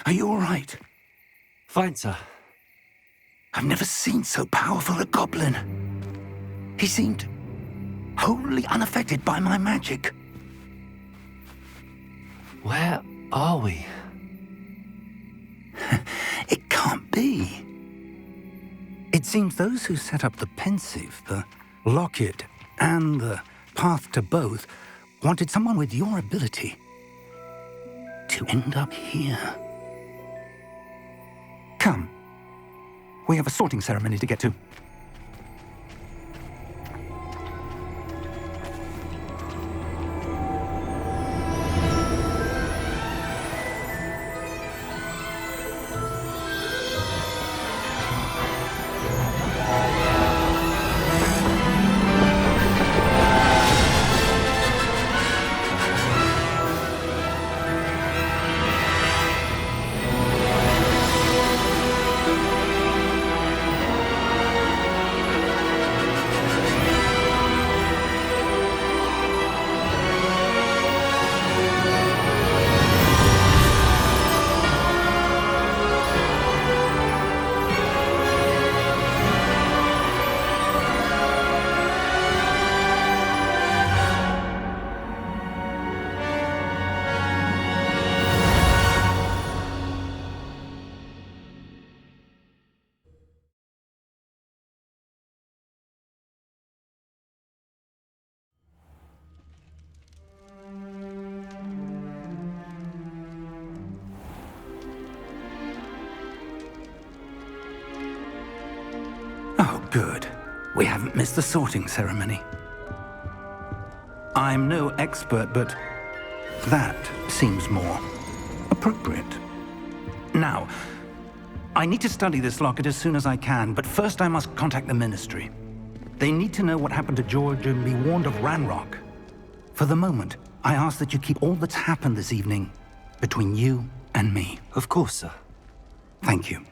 Are you all right? Fine, sir. I've never seen so powerful a goblin. He seemed wholly unaffected by my magic. Where are we? It can't be. It seems those who set up the pensive, the locket, and the path to both wanted someone with your ability to end up here. Come. We have a sorting ceremony to get to. Oh, good. We haven't missed the sorting ceremony. I'm no expert, but that seems more appropriate. Now, I need to study this locket as soon as I can, but first I must contact the Ministry. They need to know what happened to George and be warned of Ranrock. For the moment, I ask that you keep all that's happened this evening between you and me. Of course, sir. Thank you.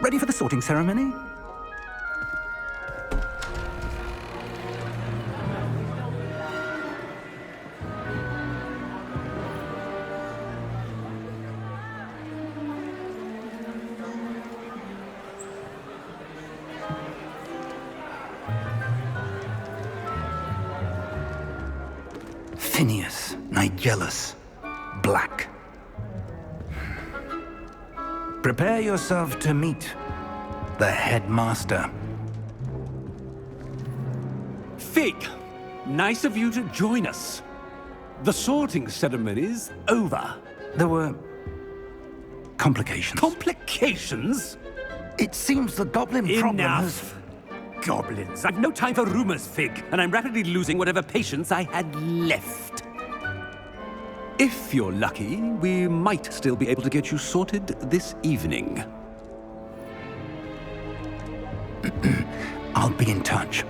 Ready for the sorting ceremony? Phineas Nigellus Black. Prepare yourself to meet the headmaster. Fig, nice of you to join us. The sorting ceremony's over. There were complications. Complications? It seems the goblin problem has... Enough. Goblins. I've no time for rumors, Fig, and I'm rapidly losing whatever patience I had left. If you're lucky, we might still be able to get you sorted this evening. I'll be in touch.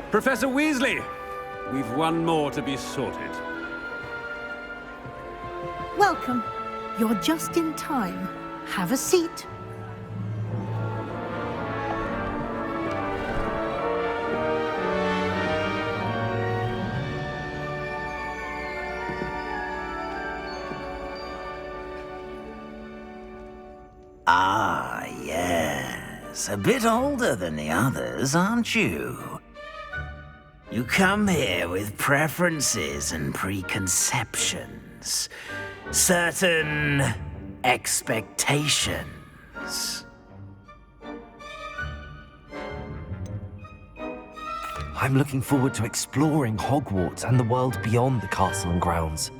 Professor Weasley, we've one more to be sorted. Welcome. You're just in time. Have a seat. Ah, yes. A bit older than the others, aren't you? You come here with preferences and preconceptions. Certain expectations. I'm looking forward to exploring Hogwarts and the world beyond the castle and grounds.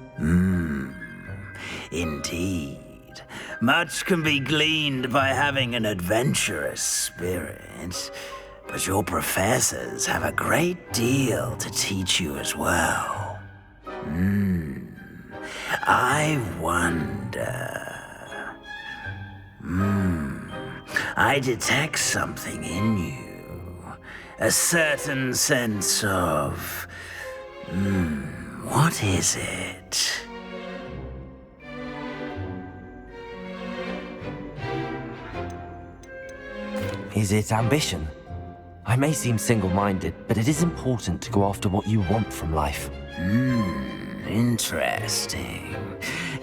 Indeed. Much can be gleaned by having an adventurous spirit, but your professors have a great deal to teach you as well. I wonder... I detect something in you. A certain sense of... what is it? Is it ambition? I may seem single-minded, but it is important to go after what you want from life. Interesting.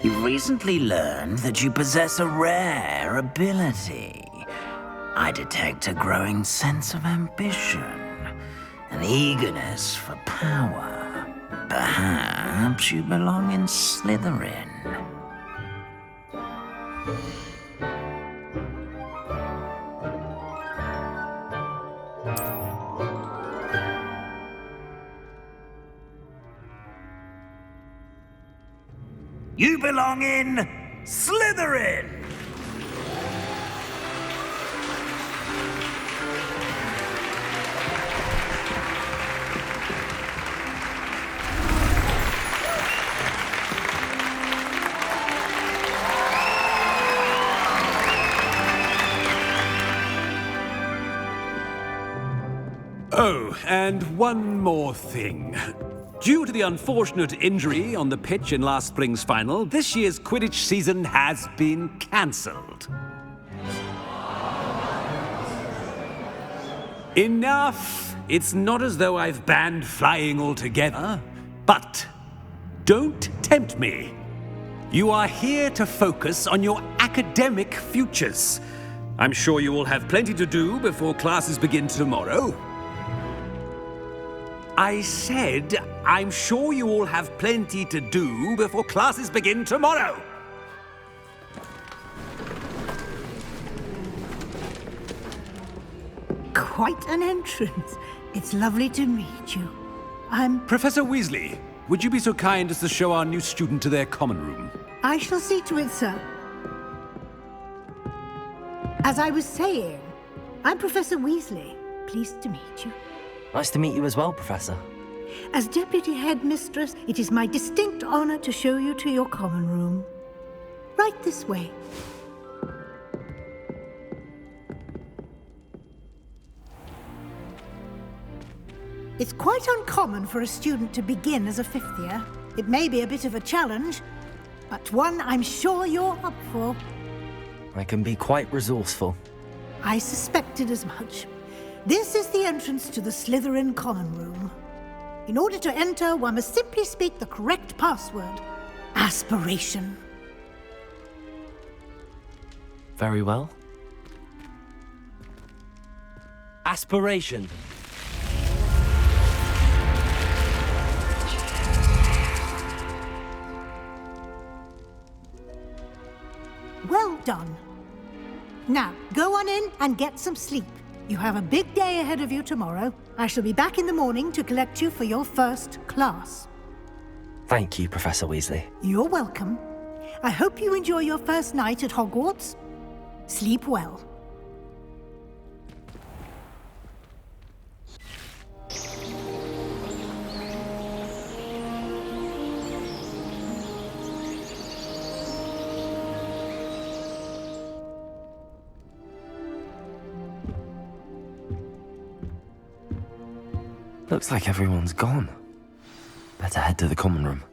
You've recently learned that you possess a rare ability. I detect a growing sense of ambition, an eagerness for power. Perhaps you belong in Slytherin. You belong in Slytherin! Oh, and one more thing. Due to the unfortunate injury on the pitch in last spring's final, this year's Quidditch season has been cancelled. Enough! It's not as though I've banned flying altogether, but don't tempt me. You are here to focus on your academic futures. I'm sure you will have plenty to do before classes begin tomorrow. I said, I'm sure you all have plenty to do before classes begin tomorrow. Quite an entrance. It's lovely to meet you. Professor Weasley, would you be so kind as to show our new student to their common room? I shall see to it, sir. As I was saying, I'm Professor Weasley. Pleased to meet you. Nice to meet you as well, Professor. As Deputy Headmistress, it is my distinct honor to show you to your common room. Right this way. It's quite uncommon for a student to begin as a fifth year. It may be a bit of a challenge, but one I'm sure you're up for. I can be quite resourceful. I suspected as much. This is the entrance to the Slytherin common room. In order to enter, one must simply speak the correct password. Aspiration. Very well. Aspiration. Well done. Now, go on in and get some sleep. You have a big day ahead of you tomorrow. I shall be back in the morning to collect you for your first class. Thank you, Professor Weasley. You're welcome. I hope you enjoy your first night at Hogwarts. Sleep well. Looks like everyone's gone. Better head to the common room.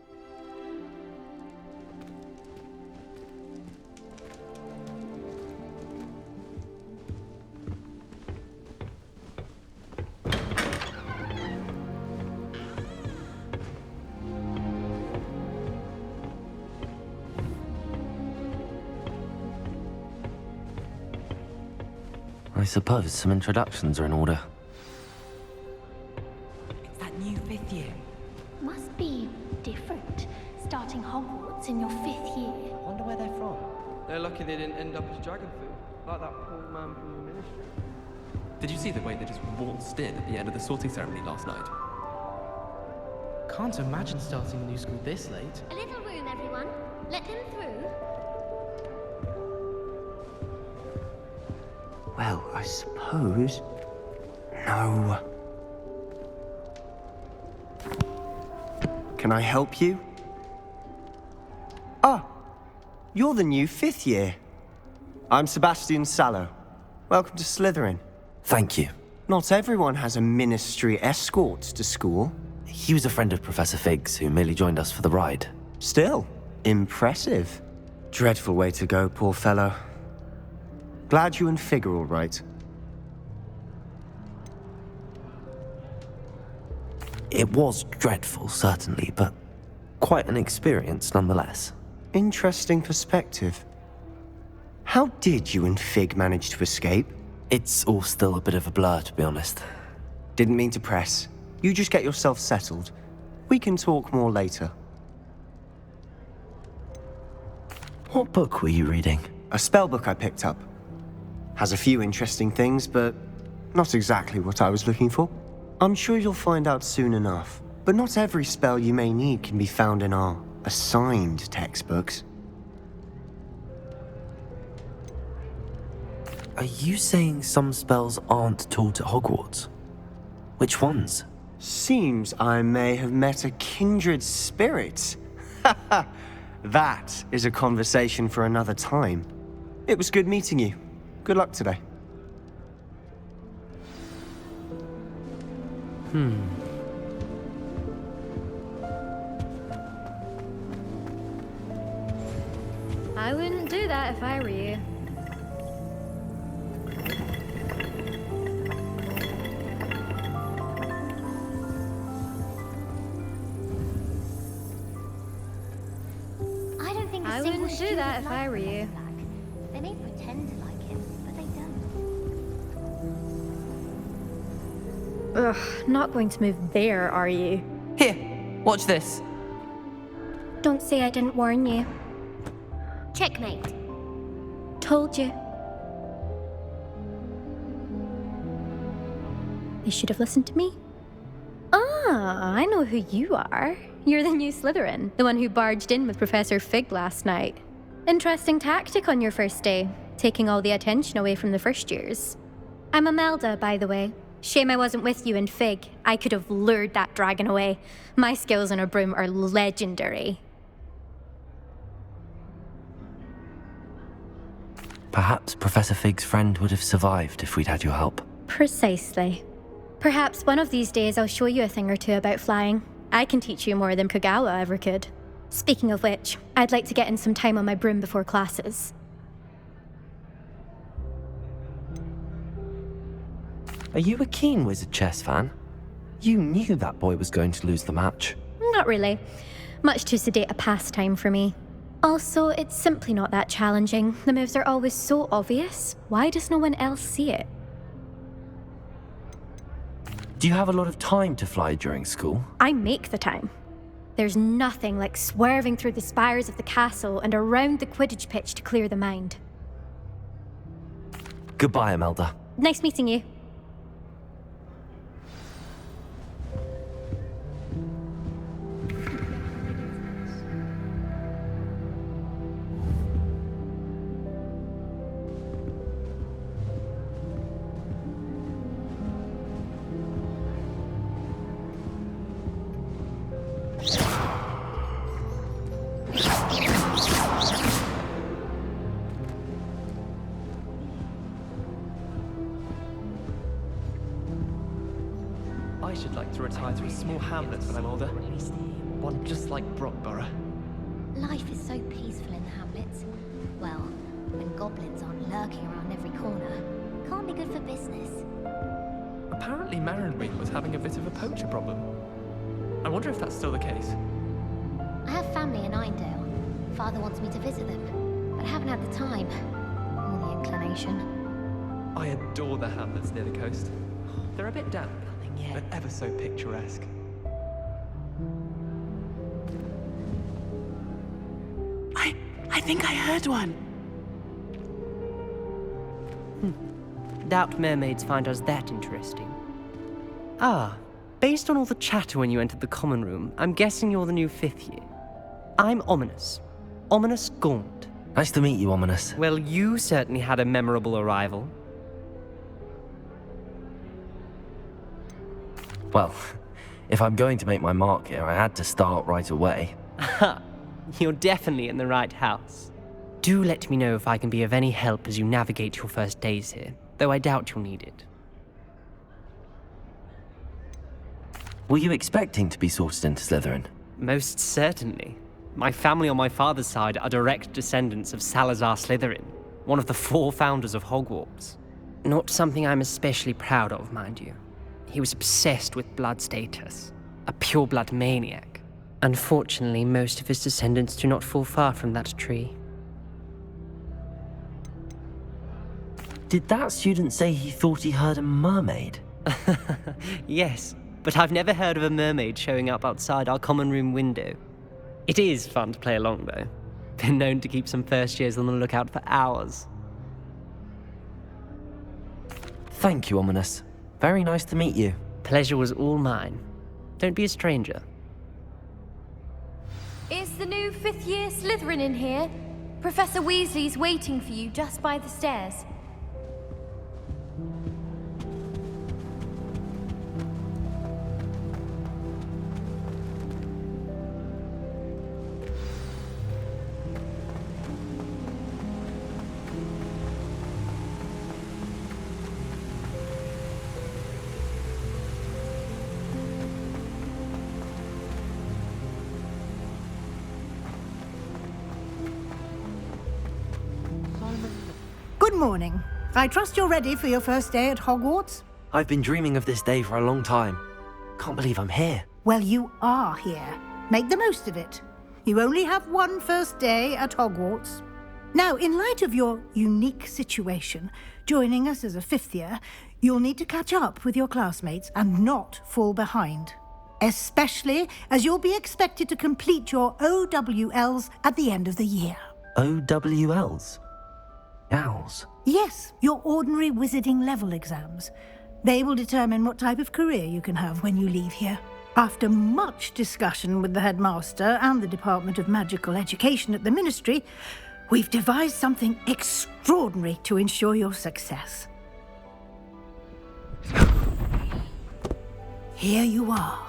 I suppose some introductions are in order. Fifth year. Must be different, starting Hogwarts in your fifth year. I wonder where they're from. They're lucky they didn't end up as dragon food, like that poor man from the ministry. Did you see the way they just waltzed in at the end of the sorting ceremony last night? Can't imagine starting a new school this late. A little room, everyone. Let them through. Well, I suppose... No. Can I help you? Ah, you're the new fifth year. I'm Sebastian Sallow. Welcome to Slytherin. Thank you. Not everyone has a ministry escort to school. He was a friend of Professor Fig's who merely joined us for the ride. Still, impressive. Dreadful way to go, poor fellow. Glad you and Fig are all right. It was dreadful, certainly, but quite an experience nonetheless. Interesting perspective. How did you and Fig manage to escape? It's all still a bit of a blur, to be honest. Didn't mean to press. You just get yourself settled. We can talk more later. What book were you reading? A spell book I picked up. Has a few interesting things, but not exactly what I was looking for. I'm sure you'll find out soon enough. But not every spell you may need can be found in our assigned textbooks. Are you saying some spells aren't taught at Hogwarts? Which ones? Seems I may have met a kindred spirit. That is a conversation for another time. It was good meeting you. Good luck today. I wouldn't do that if I were you. I don't think a I single wouldn't do student that if likes I were Sirius you. Black. They may pretend to like him, but they don't. Ugh, not going to move there, are you? Here, watch this. Don't say I didn't warn you. Checkmate. Told you. You should have listened to me. Ah, I know who you are. You're the new Slytherin, the one who barged in with Professor Fig last night. Interesting tactic on your first day, taking all the attention away from the first years. I'm Imelda, by the way. Shame I wasn't with you in Fig. I could have lured that dragon away. My skills on a broom are legendary. Perhaps Professor Fig's friend would have survived if we'd had your help. Precisely. Perhaps one of these days I'll show you a thing or two about flying. I can teach you more than Kagawa ever could. Speaking of which, I'd like to get in some time on my broom before classes. Are you a keen Wizard Chess fan? You knew that boy was going to lose the match. Not really. Much too sedate a pastime for me. Also, it's simply not that challenging. The moves are always so obvious. Why does no one else see it? Do you have a lot of time to fly during school? I make the time. There's nothing like swerving through the spires of the castle and around the Quidditch pitch to clear the mind. Goodbye, Imelda. Nice meeting you. I should like to retire to a small hamlet when I'm older. One just like Brockborough. Life is so peaceful in the hamlets. Well, when goblins aren't lurking around every corner. Can't be good for business. Apparently Marinwing was having a bit of a poacher problem. I wonder if that's still the case. I have family in Einedale. Father wants me to visit them, but I haven't had the time. Or the inclination. I adore the hamlets near the coast. They're a bit damp, but ever so picturesque. I think I heard one. Doubt mermaids find us that interesting. Ah, based on all the chatter when you entered the common room, I'm guessing you're the new 5th year. I'm Ominous. Ominous Gaunt. Nice to meet you, Ominous. Well, you certainly had a memorable arrival. Well, if I'm going to make my mark here, I had to start right away. Aha, you're definitely in the right house. Do let me know if I can be of any help as you navigate your first days here, though I doubt you'll need it. Were you expecting to be sorted into Slytherin? Most certainly. My family on my father's side are direct descendants of Salazar Slytherin, one of the 4 founders of Hogwarts. Not something I'm especially proud of, mind you. He was obsessed with blood status. A pureblood maniac. Unfortunately, most of his descendants do not fall far from that tree. Did that student say he thought he heard a mermaid? Yes, but I've never heard of a mermaid showing up outside our common room window. It is fun to play along, though. Been known to keep some first years on the lookout for hours. Thank you, Ominous. Very nice to meet you. Pleasure was all mine. Don't be a stranger. Is the new fifth-year Slytherin in here? Professor Weasley's waiting for you just by the stairs. Good morning. I trust you're ready for your first day at Hogwarts? I've been dreaming of this day for a long time. Can't believe I'm here. Well, you are here. Make the most of it. You only have one first day at Hogwarts. Now, in light of your unique situation, joining us as a fifth year, you'll need to catch up with your classmates and not fall behind. Especially as you'll be expected to complete your OWLs at the end of the year. OWLs? Owls? Yes, your ordinary wizarding level exams. They will determine what type of career you can have when you leave here. After much discussion with the headmaster and the Department of Magical Education at the Ministry, we've devised something extraordinary to ensure your success. Here you are.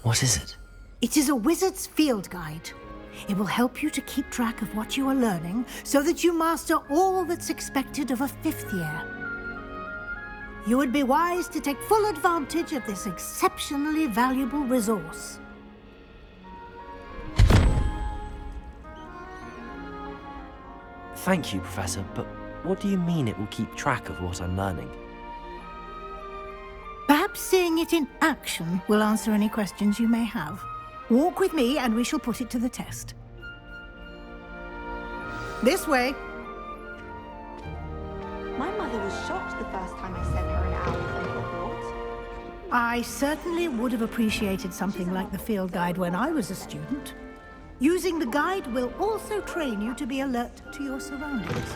What is it? It is a wizard's field guide. It will help you to keep track of what you are learning so that you master all that's expected of a fifth year. You would be wise to take full advantage of this exceptionally valuable resource. Thank you, Professor, but what do you mean it will keep track of what I'm learning? Perhaps seeing it in action will answer any questions you may have. Walk with me and we shall put it to the test. This way. My mother was shocked the first time I sent her an owl from Hogwarts. I certainly would have appreciated something like the field guide when I was a student. Using the guide will also train you to be alert to your surroundings.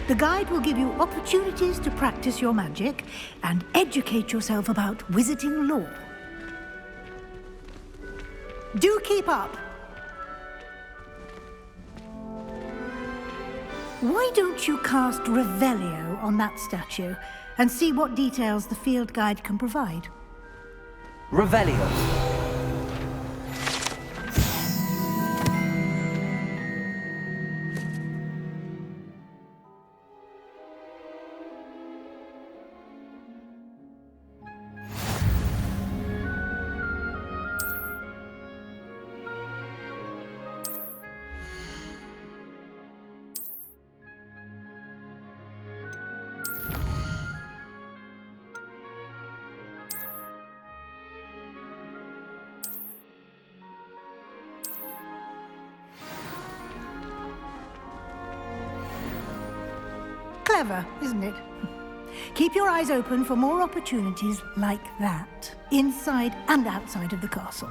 The guide will give you opportunities to practice your magic and educate yourself about wizarding lore. Do keep up! Why don't you cast Revelio on that statue and see what details the field guide can provide? Revelio. Clever, isn't it? Keep your eyes open for more opportunities like that, inside and outside of the castle.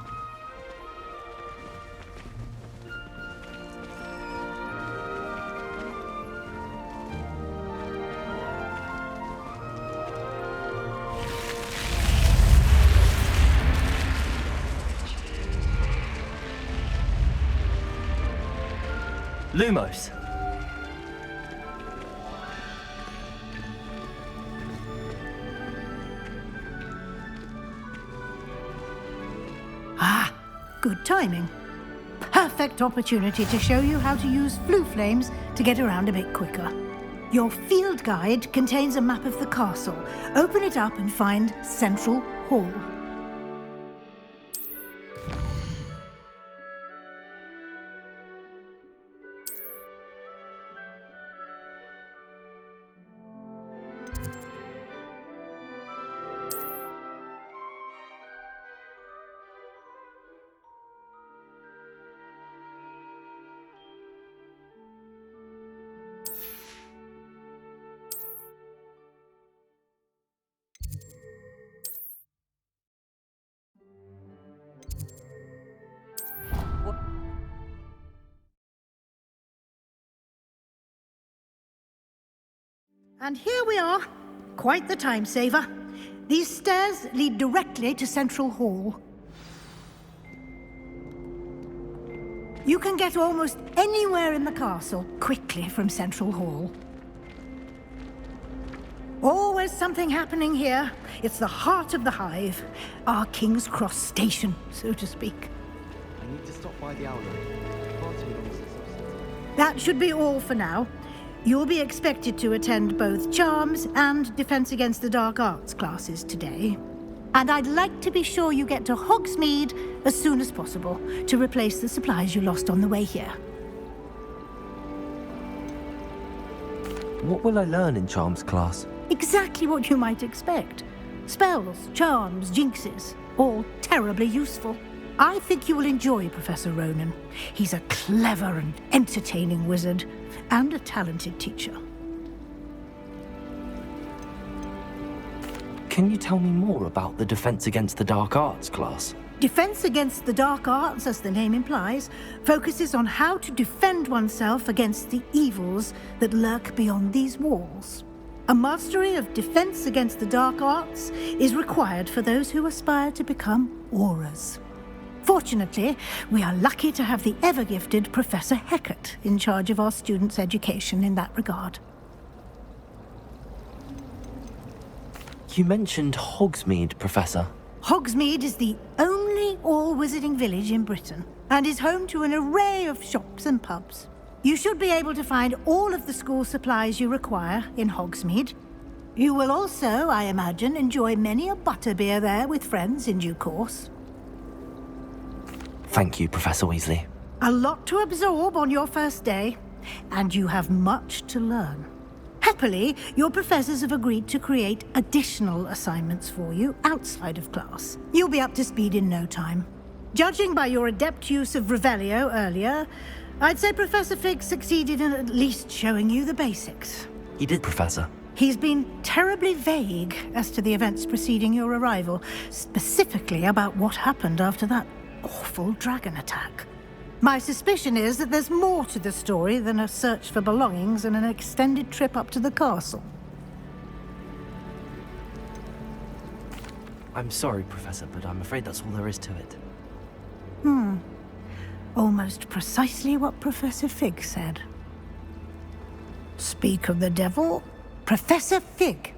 Lumos. Good timing. Perfect opportunity to show you how to use flue flames to get around a bit quicker. Your field guide contains a map of the castle. Open it up and find Central Hall. And here we are. Quite the time saver. These stairs lead directly to Central Hall. You can get almost anywhere in the castle quickly from Central Hall. Always something happening here. It's the heart of the hive. Our King's Cross station, so to speak. I need to stop by the owlery. That should be all for now. You'll be expected to attend both Charms and Defense Against the Dark Arts classes today. And I'd like to be sure you get to Hogsmeade as soon as possible to replace the supplies you lost on the way here. What will I learn in Charms class? Exactly what you might expect. Spells, charms, jinxes, all terribly useful. I think you will enjoy Professor Ronan. He's a clever and entertaining wizard, and a talented teacher. Can you tell me more about the Defense Against the Dark Arts class? Defense Against the Dark Arts, as the name implies, focuses on how to defend oneself against the evils that lurk beyond these walls. A mastery of Defense Against the Dark Arts is required for those who aspire to become auras. Fortunately, we are lucky to have the ever-gifted Professor Hecat in charge of our students' education in that regard. You mentioned Hogsmeade, Professor. Hogsmeade is the only all-wizarding village in Britain, and is home to an array of shops and pubs. You should be able to find all of the school supplies you require in Hogsmeade. You will also, I imagine, enjoy many a butterbeer there with friends in due course. Thank you, Professor Weasley. A lot to absorb on your first day, and you have much to learn. Happily, your professors have agreed to create additional assignments for you outside of class. You'll be up to speed in no time. Judging by your adept use of Revelio earlier, I'd say Professor Fig succeeded in at least showing you the basics. He did, Professor. He's been terribly vague as to the events preceding your arrival, specifically about what happened after that awful dragon attack. My suspicion is that there's more to the story than a search for belongings and an extended trip up to the castle. I'm sorry, Professor, but I'm afraid that's all there is to it. Almost precisely what Professor Fig said. Speak of the devil, Professor Fig.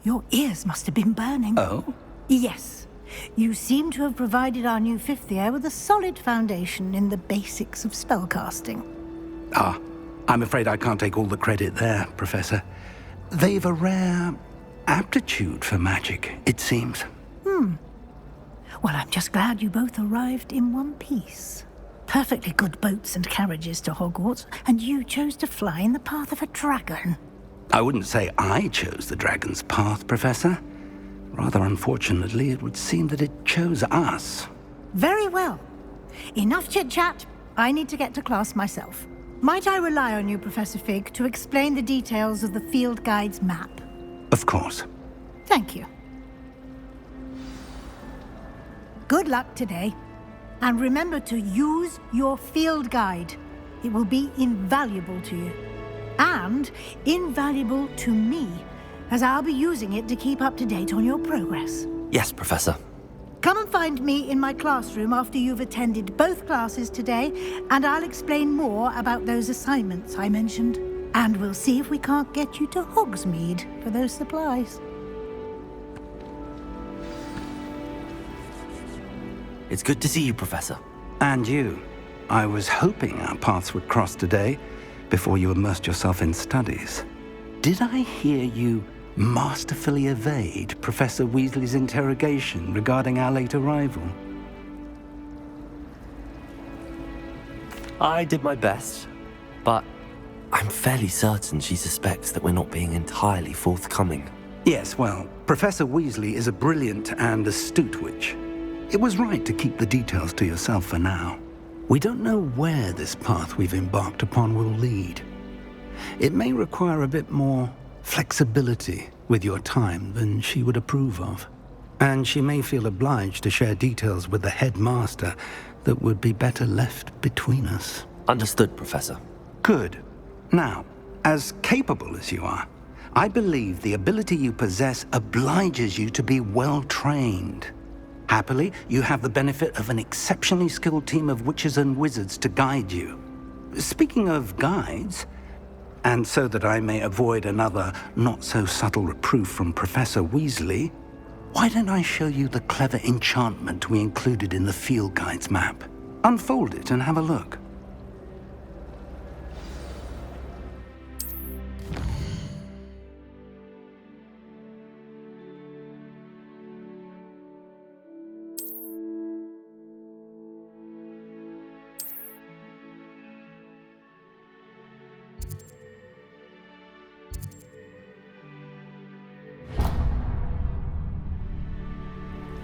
Your ears must have been burning. Oh? Yes. You seem to have provided our new fifth year with a solid foundation in the basics of spellcasting. Ah, I'm afraid I can't take all the credit there, Professor. They've a rare aptitude for magic, it seems. Well, I'm just glad you both arrived in one piece. Perfectly good boats and carriages to Hogwarts, and you chose to fly in the path of a dragon. I wouldn't say I chose the dragon's path, Professor. Rather unfortunately, it would seem that it chose us. Very well. Enough chit-chat. I need to get to class myself. Might I rely on you, Professor Fig, to explain the details of the field guide's map? Of course. Thank you. Good luck today. And remember to use your field guide. It will be invaluable to you. And invaluable to me, as I'll be using it to keep up to date on your progress. Yes, Professor. Come and find me in my classroom after you've attended both classes today, and I'll explain more about those assignments I mentioned. And we'll see if we can't get you to Hogsmeade for those supplies. It's good to see you, Professor. And you. I was hoping our paths would cross today, before you immersed yourself in studies. Did I hear you masterfully evade Professor Weasley's interrogation regarding our late arrival? I did my best, but I'm fairly certain she suspects that we're not being entirely forthcoming. Yes, well, Professor Weasley is a brilliant and astute witch. It was right to keep the details to yourself for now. We don't know where this path we've embarked upon will lead. It may require a bit more flexibility with your time than she would approve of. And she may feel obliged to share details with the headmaster that would be better left between us. Understood, Professor. Good. Now, as capable as you are, I believe the ability you possess obliges you to be well-trained. Happily, you have the benefit of an exceptionally skilled team of witches and wizards to guide you. Speaking of guides, and so that I may avoid another not-so-subtle reproof from Professor Weasley, why don't I show you the clever enchantment we included in the field guide's map? Unfold it and have a look.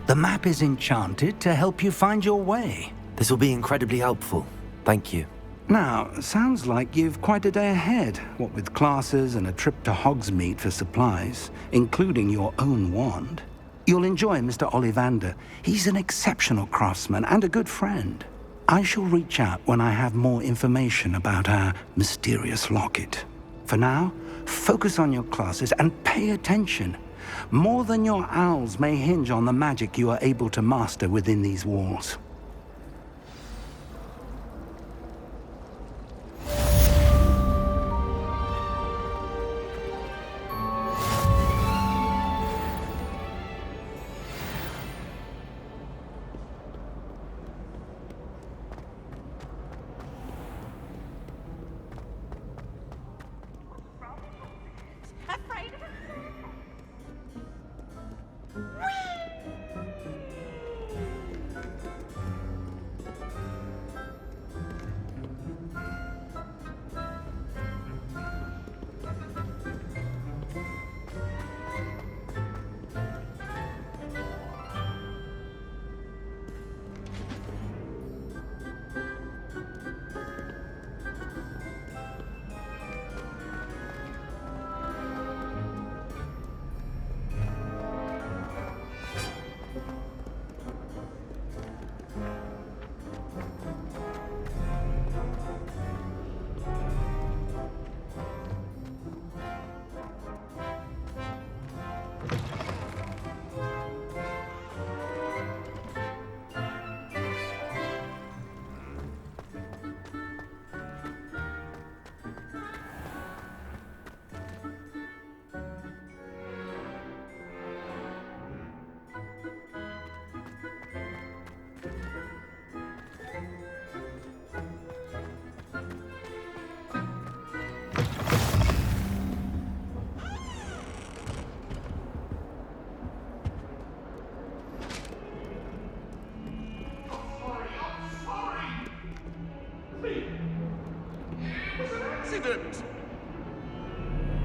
The map is enchanted to help you find your way. This will be incredibly helpful. Thank you. Now, sounds like you've quite a day ahead, what with classes and a trip to Hogsmeade for supplies, including your own wand. You'll enjoy Mr. Ollivander. He's an exceptional craftsman and a good friend. I shall reach out when I have more information about our mysterious locket. For now, focus on your classes and pay attention. More than your owls may hinge on the magic you are able to master within these walls.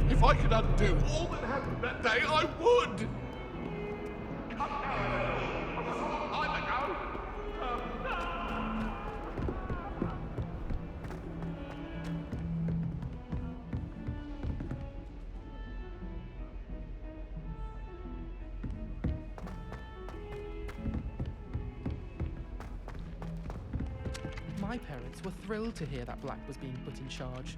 If I could undo all that happened that day, I would! My parents were thrilled to hear that Black was being put in charge.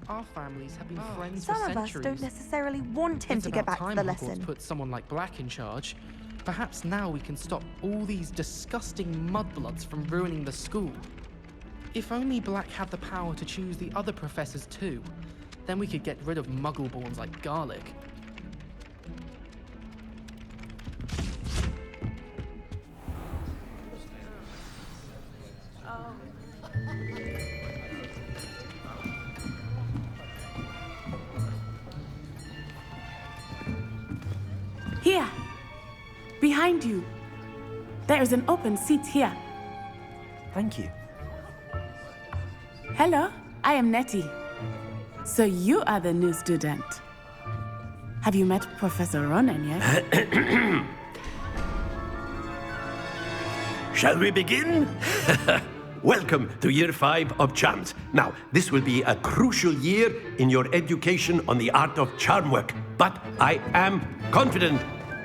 Our families have been friends Some for of us centuries. don't necessarily want him It's to get about back to time the Hogwarts lesson. put someone like Black in charge. Perhaps now we can stop all these disgusting mudbloods from ruining the school. If only Black had the power to choose the other professors too, then we could get rid of Muggleborns like Garlic. Behind you. There is an open seat here. Thank you. Hello, I am Nettie. So you are the new student. Have you met Professor Ronan yet? Shall we begin? Welcome to Year 5 of Charms. Now, this will be a crucial year in your education on the art of charm work. But I am confident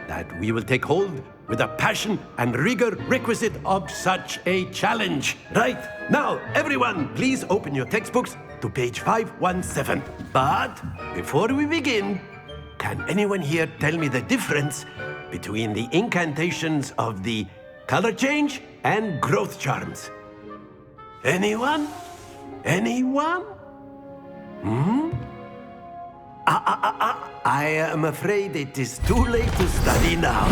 that we will take hold with the passion and rigor requisite of such a challenge. Right, now, everyone, please open your textbooks to page 517. But before we begin, can anyone here tell me the difference between the incantations of the color change and growth charms? Anyone? Anyone? I am afraid it is too late to study now.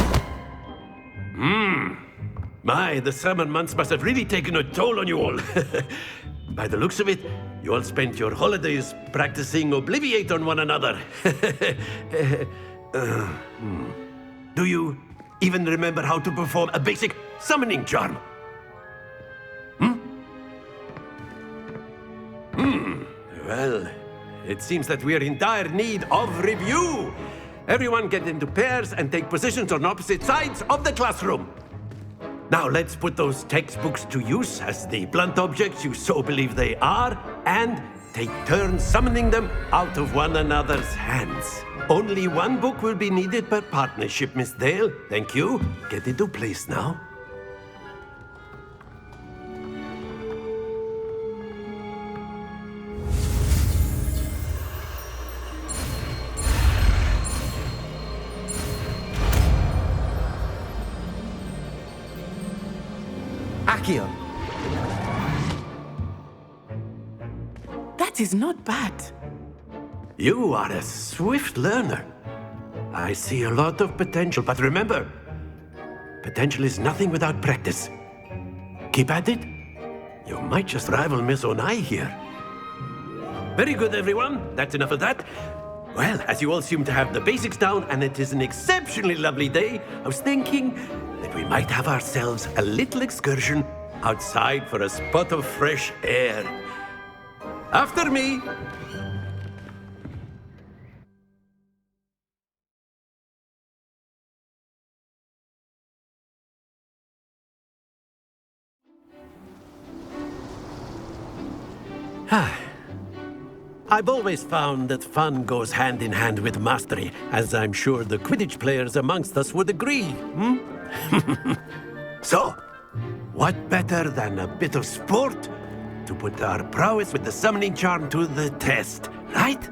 My, the summer months must have really taken a toll on you all. By the looks of it, you all spent your holidays practicing Obliviate on one another. Do you even remember how to perform a basic summoning charm? Well, it seems that we are in dire need of review. Everyone get into pairs and take positions on opposite sides of the classroom. Now let's put those textbooks to use as the blunt objects you so believe they are, and take turns summoning them out of one another's hands. Only one book will be needed per partnership, Miss Dale. Thank you. Get into place now. Accio. That is not bad. You are a swift learner. I see a lot of potential, but remember, potential is nothing without practice. Keep at it. You might just rival Miss Onai here. Very good, everyone. That's enough of that. Well, as you all seem to have the basics down, and it is an exceptionally lovely day, I was thinking that we might have ourselves a little excursion outside for a spot of fresh air. After me. I've always found that fun goes hand in hand with mastery, as I'm sure the Quidditch players amongst us would agree. So, what better than a bit of sport to put our prowess with the summoning charm to the test, right?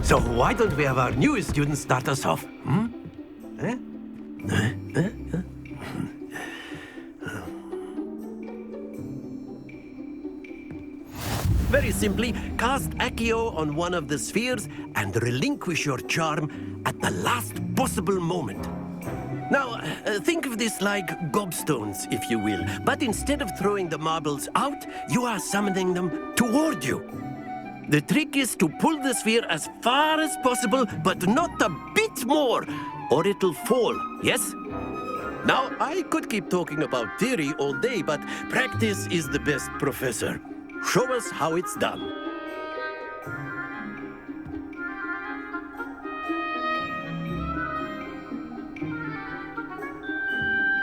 So why don't we have our newest student start us off? Very simply, cast Accio on one of the spheres and relinquish your charm at the last possible moment. Now, think of this like gobstones, if you will, but instead of throwing the marbles out, you are summoning them toward you. The trick is to pull the sphere as far as possible, but not a bit more, or it'll fall, yes? Now, I could keep talking about theory all day, but practice is the best professor. Show us how it's done.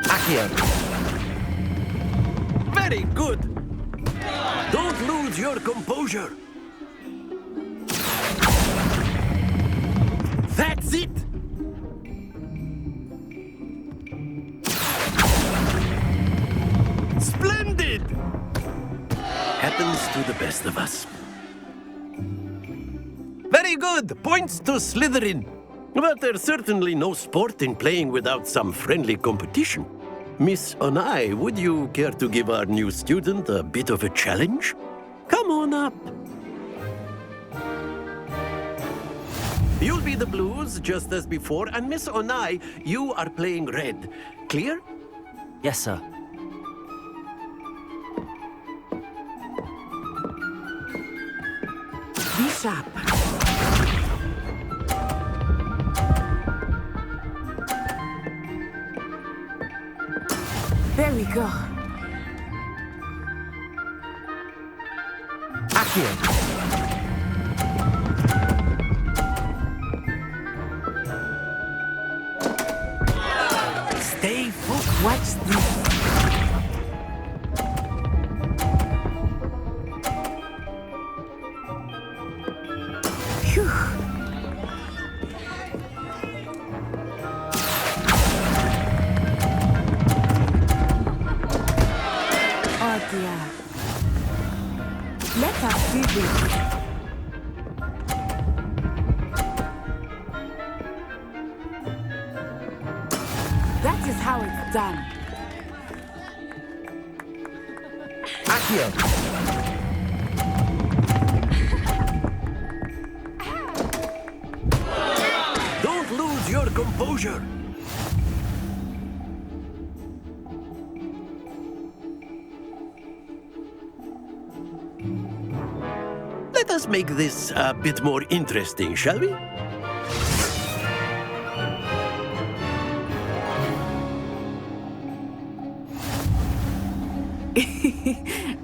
Accio. Very good. Don't lose your composure. That's it! Splendid! Happens to the best of us. Very good! Points to Slytherin. But there's certainly no sport in playing without some friendly competition. Miss Onai, would you care to give our new student a bit of a challenge? Come on up. You'll be the blues, just as before, and Miss Onai, you are playing red. Clear? Yes, sir. sharp. There we go. Accio. Stay focused. Watch this. Phew. Oh dear. Let us see this. That is how it's done. Accio. Don't lose your composure. Let us make this a bit more interesting, shall we?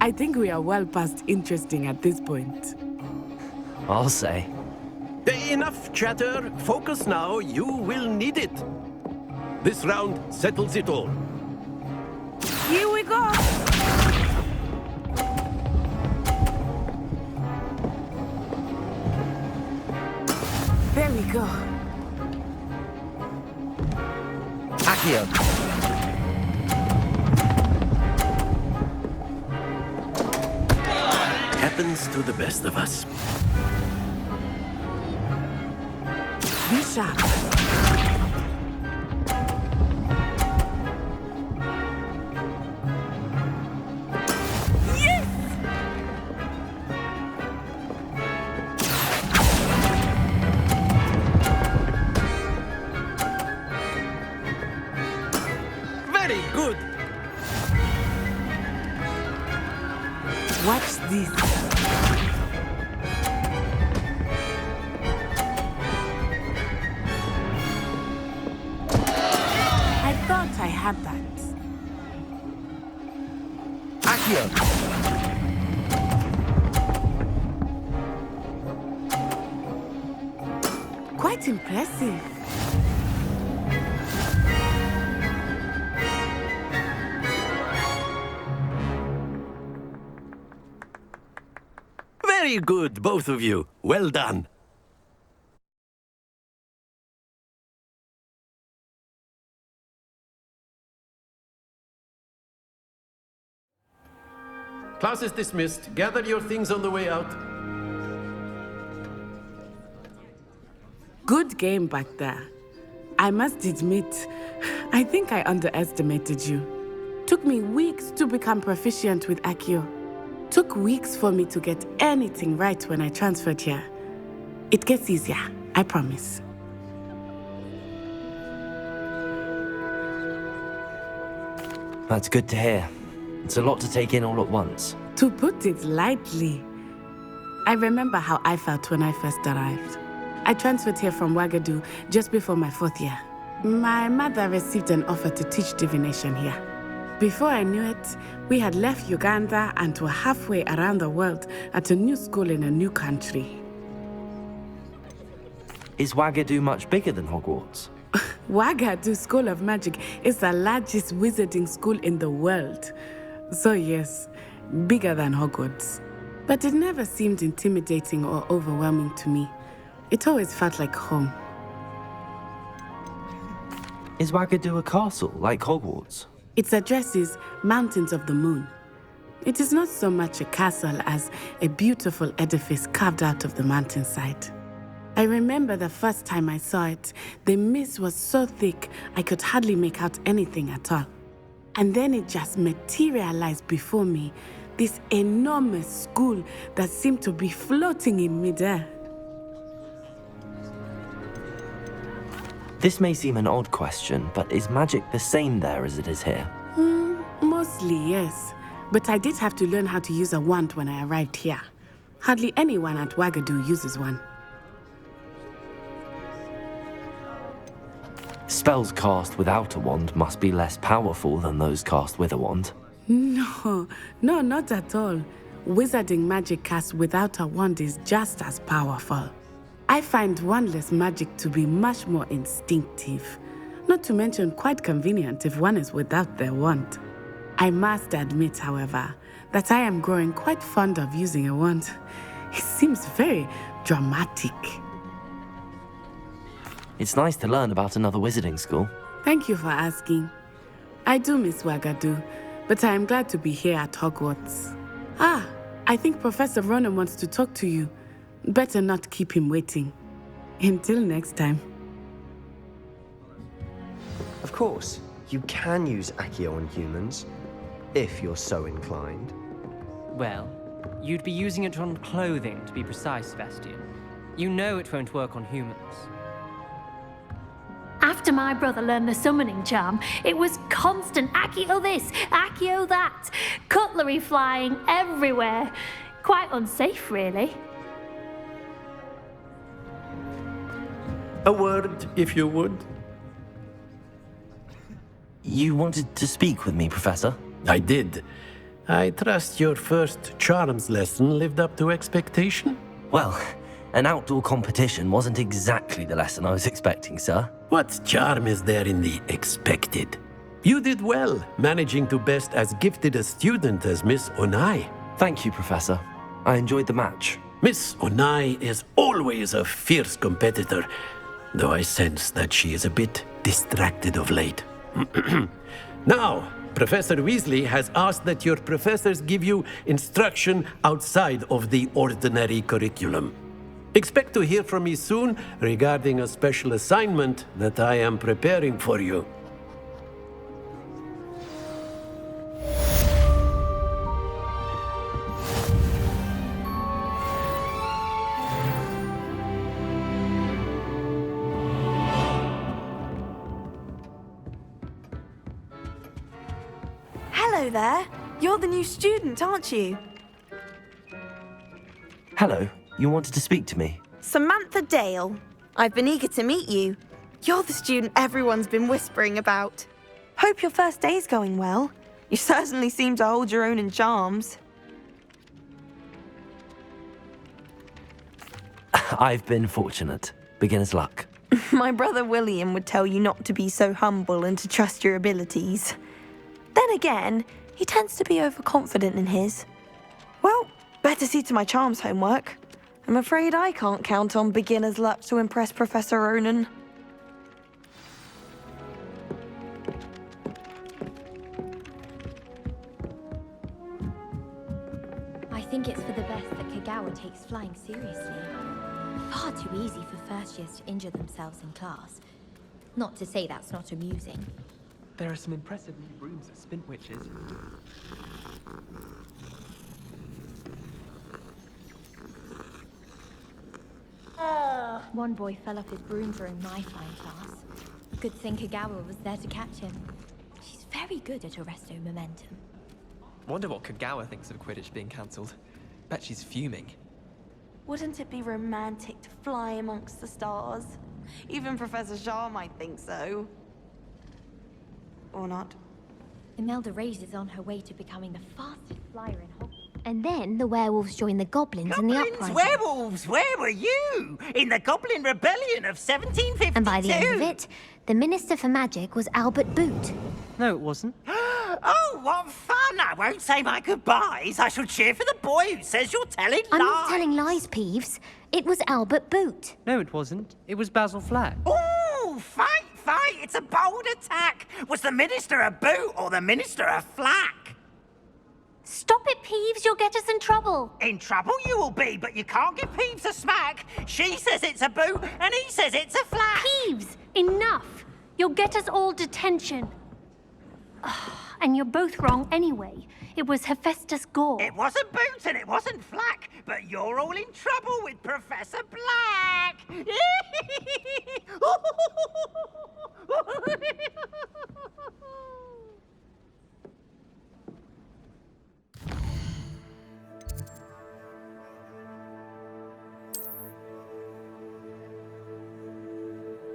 I think we are well past interesting at this point. I'll say. Enough chatter. Focus now. You will need it. This round settles it all. Here we go. There we go. Accio. Happens to the best of us. Be sharp. Yes! Very good. Watch this. I thought I had that. Accio. Quite impressive. Very good, both of you. Well done. Class is dismissed. Gather your things on the way out. Good game back there. I must admit, I think I underestimated you. Took me weeks to become proficient with Accio. Took weeks for me to get anything right when I transferred here. It gets easier, I promise. That's good to hear. It's a lot to take in all at once. To put it lightly, I remember how I felt when I first arrived. I transferred here from Ouagadougou just before my 4th year. My mother received an offer to teach divination here. Before I knew it, we had left Uganda and were halfway around the world at a new school in a new country. Is Ouagadougou much bigger than Hogwarts? Ouagadougou School of Magic is the largest wizarding school in the world. So yes, bigger than Hogwarts. But it never seemed intimidating or overwhelming to me. It always felt like home. Is Ouagadougou a castle, like Hogwarts? Its address is Mountains of the Moon. It is not so much a castle as a beautiful edifice carved out of the mountainside. I remember the first time I saw it, the mist was so thick I could hardly make out anything at all. And then it just materialized before me, this enormous school that seemed to be floating in midair. This may seem an odd question, but is magic the same there as it is here? Mostly, yes. But I did have to learn how to use a wand when I arrived here. Hardly anyone at Wagadu uses one. Spells cast without a wand must be less powerful than those cast with a wand. No, not at all. Wizarding magic cast without a wand is just as powerful. I find wandless magic to be much more instinctive, not to mention quite convenient if one is without their wand. I must admit, however, that I am growing quite fond of using a wand. It seems very dramatic. It's nice to learn about another wizarding school. Thank you for asking. I do miss Wagadu, but I am glad to be here at Hogwarts. Ah, I think Professor Ronan wants to talk to you. Better not keep him waiting. Until next time. Of course, you can use Accio on humans, if you're so inclined. Well, you'd be using it on clothing, to be precise, Sebastian. You know it won't work on humans. After my brother learned the summoning charm, it was constant Accio this, Accio that, cutlery flying everywhere. Quite unsafe, really. A word, if you would. You wanted to speak with me, Professor? I did. I trust your first charms lesson lived up to expectation? Well, an outdoor competition wasn't exactly the lesson I was expecting, sir. What charm is there in the expected? You did well, managing to best as gifted a student as Miss Onai. Thank you, Professor. I enjoyed the match. Miss Onai is always a fierce competitor, though I sense that she is a bit distracted of late. Now, Professor Weasley has asked that your professors give you instruction outside of the ordinary curriculum. Expect to hear from me soon regarding a special assignment that I am preparing for you. Hello there. You're the new student, aren't you? Hello. You wanted to speak to me? Samantha Dale. I've been eager to meet you. You're the student everyone's been whispering about. Hope your first day's going well. You certainly seem to hold your own in charms. I've been fortunate. Beginner's luck. My brother William would tell you not to be so humble and to trust your abilities. Then again, he tends to be overconfident in his. Well, better see to my charms homework. I'm afraid I can't count on beginner's luck to impress Professor Ronan. I think it's for the best that Kagawa takes flying seriously. Far too easy for first years to injure themselves in class. Not to say that's not amusing. There are some impressive new brooms at Spintwitches. One boy fell off his broom during my flying class. Good thing Kagawa was there to catch him. She's very good at arresto momentum. Wonder what Kagawa thinks of Quidditch being cancelled. Bet she's fuming. Wouldn't it be romantic to fly amongst the stars? Even Professor Shah might think so. Or not. Imelda Reyes is on her way to becoming the fastest flyer in Hogwarts. And then the werewolves join the goblins in the uprising. Werewolves, where were you? In the Goblin Rebellion of 1752? And by the end of it, the Minister for Magic was Albert Boot. No, it wasn't. Oh, what fun! I won't say my goodbyes. I shall cheer for the boy who says you're telling lies. I'm not telling lies, Peeves. It was Albert Boot. No, it wasn't. It was Basil Flack. Ooh, fight! It's a bold attack. Was the Minister a boot or the Minister a flack? Stop it, Peeves. You'll get us in trouble. In trouble you will be, but you can't give Peeves a smack. She says it's a boot and he says it's a flack. Peeves, enough. You'll get us all detention. And you're both wrong anyway. It was Hephaestus Gore. It wasn't boot and it wasn't flack, but you're all in trouble with Professor Black.